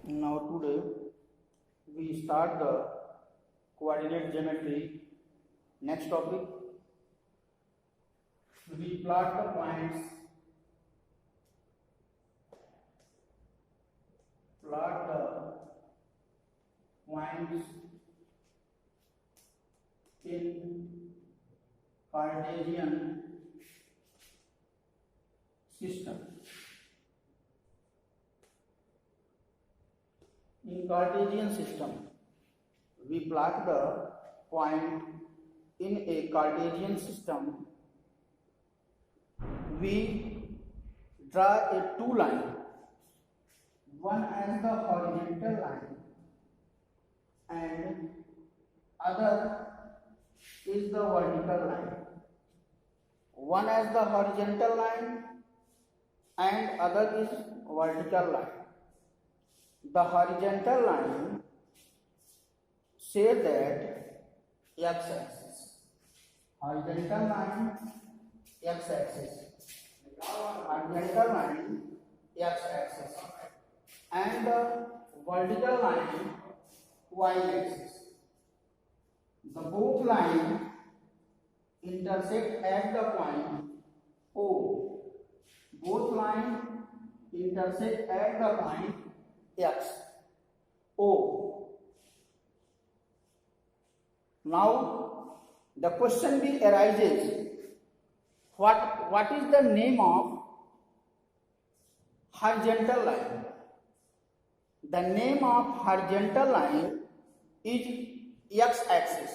Now today we start the coordinate geometry. Next topic, we plot the points. Plot the points in Cartesian system. In Cartesian system, we plot the point in a Cartesian system. We draw a two line, one as the horizontal line and other is the vertical line. One as the horizontal line and other is vertical line. The horizontal line say that x-axis. Horizontal line x-axis. Horizontal line x-axis. And the vertical line y-axis. The both lines intersect at the point O. Both lines intersect at the point X, O. Now the question will arises, what is the name of horizontal line? The name of horizontal line is x-axis.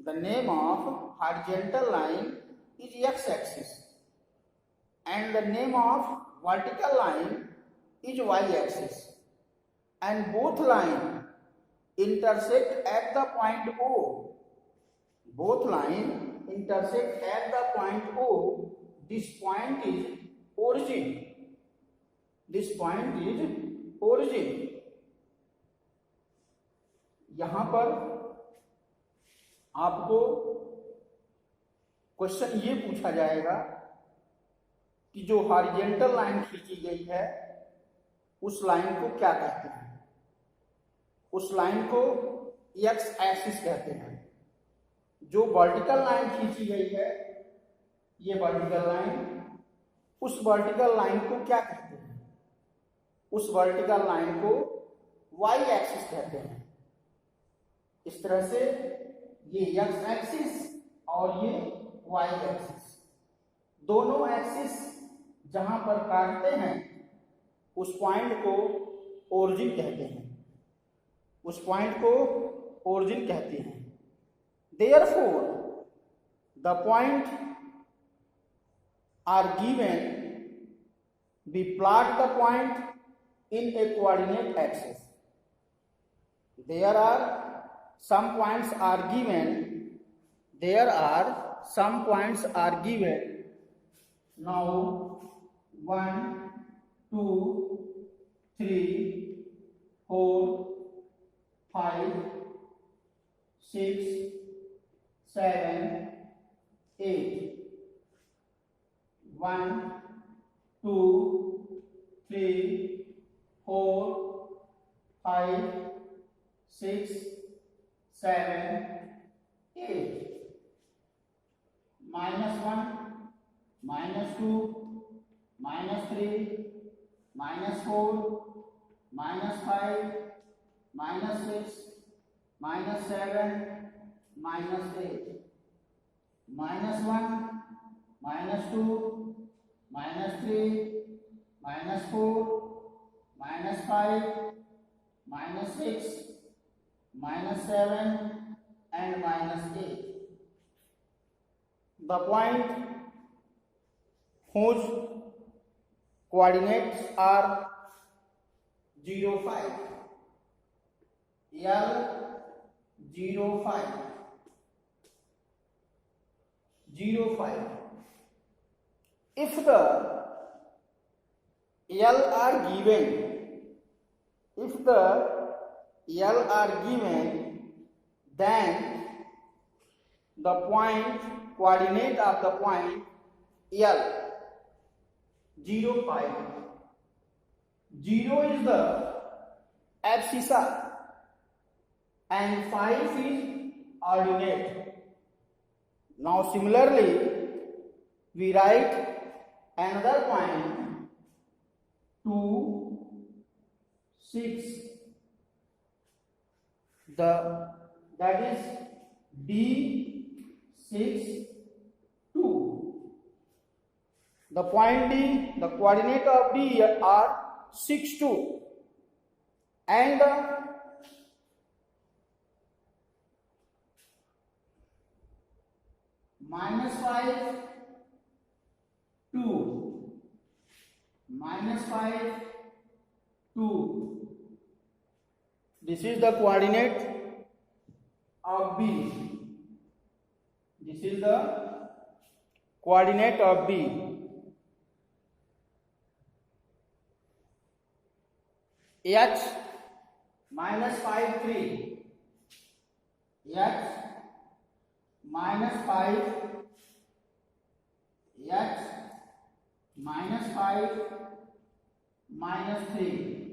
The name of horizontal line is x-axis and the name of vertical line is y-axis, and both lines intersect at the point O. Both lines intersect at the point O. This point is origin. This point is origin. यहाँ पर आपको question ये पूछा जाएगा कि जो horizontal line खींची गई है उस लाइन को क्या कहते हैं? उस लाइन को एक्स एक्सिस कहते हैं. जो वर्टिकल लाइन खींची गई है, ये वर्टिकल लाइन, उस वर्टिकल लाइन को क्या कहते हैं? उस वर्टिकल लाइन को वाई एक्सिस कहते हैं. इस तरह से ये एक्स एक्सिस और ये वाई एक्सिस, दोनों एक्सिस जहां पर काटते हैं उस पॉइंट को ओरिजिन कहते हैं. उस पॉइंट को ओरिजिन कहते हैं. Therefore, the point are given. We plot the point in a coordinate axis. There are some points are given. There are some points are given. Now 1, 2, 3, 4, 5, 6, 7, 8. 1, 2, 3, 4, 5, 6, 7, 8. -1, -2, -3, -4, -5, -6, -7, -8. -1, -2, -3, -4, -5, -6, -7 and -8. The point whose coordinates are 0, 5. L 0, 5. 0, 5. If the L are given, if the L are given, then the point coordinate of the point L 0, 5. 0 is the abscissa and 5 is ordinate. Now similarly we write another point 2, 6, that is D6, 2. The point D, the coordinate of D are 6, 2, and the -5, 2, -5, 2. This is the coordinate of B. This is the coordinate of B. H -5, 3. H -5, H -5, -3.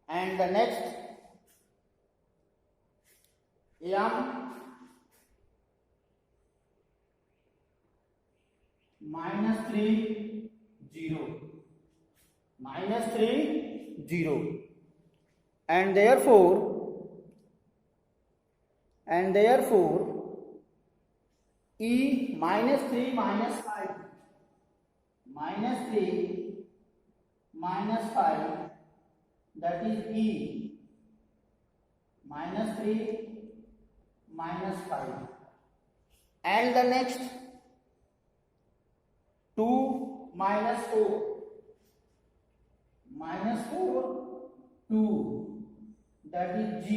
And the next M -3, 0. -3, 0. And therefore E -3, -5, -3, -5, that is E -3, -5. And the next 2 -4, -4, 2, that is G,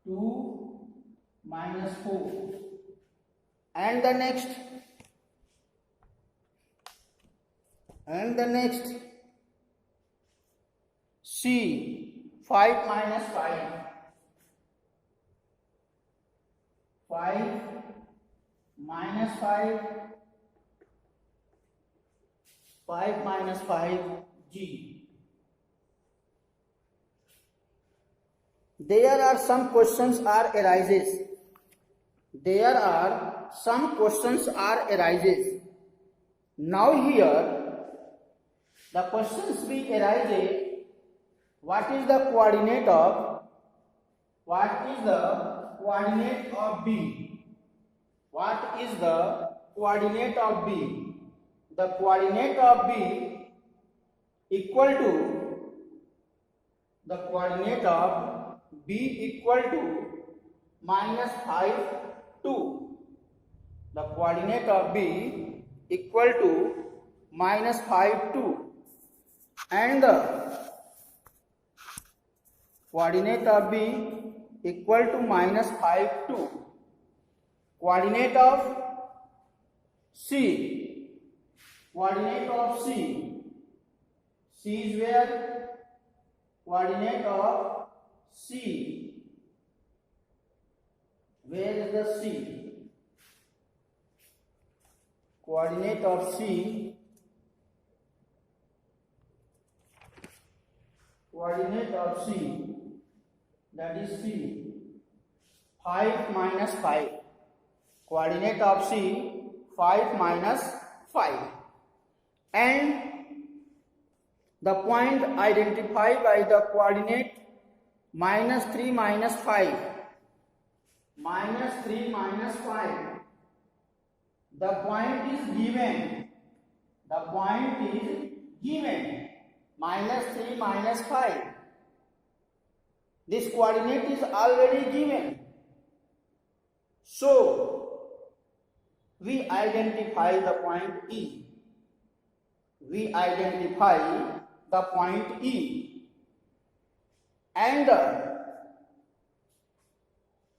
2 -4. And the next C, 5 -5, 5 -5, 5 -5, G. There are some questions arises. Now here the questions be arises, what is the coordinate of B? What is the coordinate of B? The coordinate of B equal to -5, 2. The coordinate of B equal to -5, 2, and the coordinate of B equal to -5, 2. Coordinate of C. C is where? Coordinate of C. Where is the C? Coordinate of C. That is C. 5 -5. Coordinate of C, 5 -5. And the point identified by the coordinate -3 -5. -3 -5. The point is given. -3 -5. This coordinate is already given. So we identify the point E. And the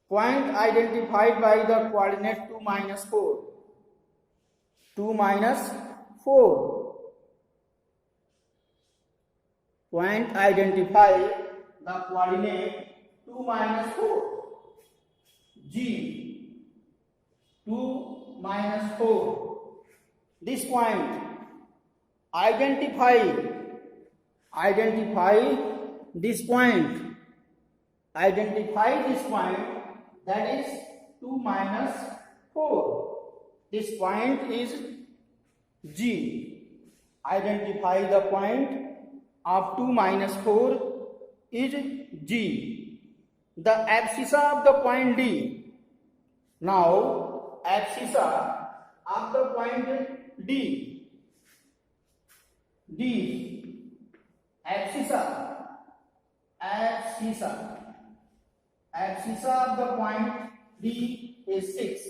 point identified by the coordinate 2 -4. 2 -4. Point identify the coordinate 2 -4. G, 2 -4. This point identify Identify this point. Identify this point, that is 2 minus 4. This point is G. Identify the point of 2 minus 4 is G. The abscissa of the point D. Now, abscissa of the point D. Abscissa of the point D is 6.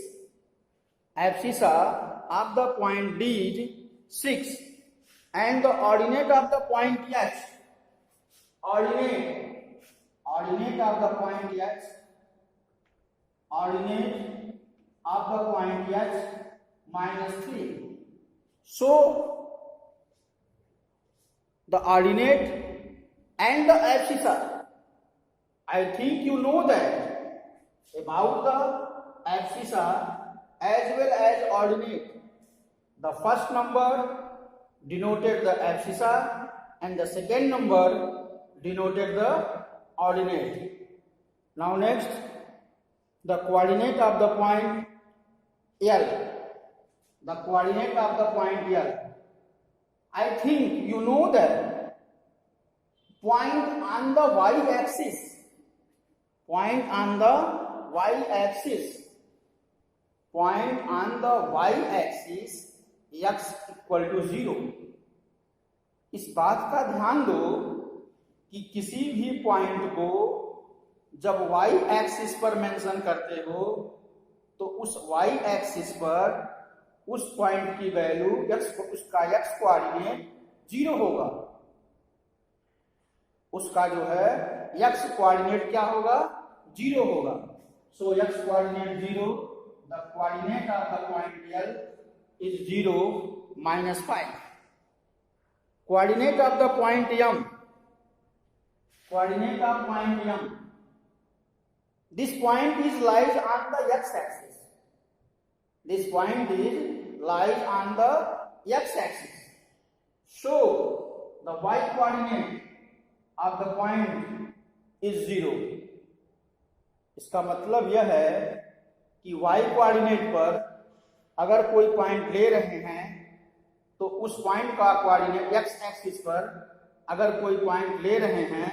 Abscissa of the point D is 6. And the ordinate of the point H. Ordinate of the point H. Ordinate of the point H minus 3. So, the ordinate and the abscissa, I think you know that about the abscissa as well as ordinate. The first number denoted the abscissa and the second number denoted the ordinate. Now next, the coordinate of the point L. The coordinate of the point L. I think you know that point on the y-axis. Point on the y-axis. Point on the y-axis x equal to 0. इस बात का ध्यान दो कि किसी भी point को जब y एक्सिस पर मेंशन करते हो तो उस y एक्सिस पर उस पॉइंट की वैल्यू उसका x कोऑर्डिनेट 0 होगा. उसका जो है x कोऑर्डिनेट क्या होगा? 0 होगा. सो x coordinate 0. The coordinate of the point L is 0 minus 5. Coordinate of the point M. Coordinate of point M. This point is lies on the x-axis. This point is lies on the x-axis. So the y-coordinate of the point is 0. इसका मतलब यह है कि y-coordinate पर अगर कोई point ले रहे हैं तो उस पॉइंट का कोऑर्डिनेट x एक्सिस पर अगर कोई पॉइंट ले रहे हैं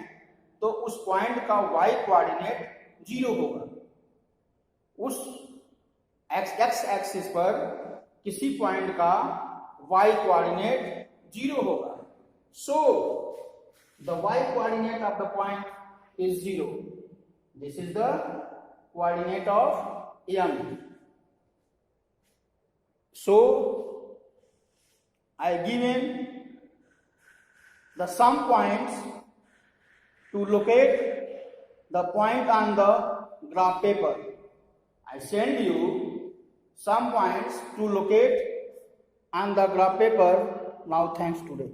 तो उस पॉइंट का y कोऑर्डिनेट 0 होगा. उस x एक्सिस पर किसी पॉइंट का y कोऑर्डिनेट 0 होगा. So the y coordinate of the point is 0. This is the coordinate of M. So, I given the some points to locate the point on the graph paper. I send you some points to locate on the graph paper. Now thanks today.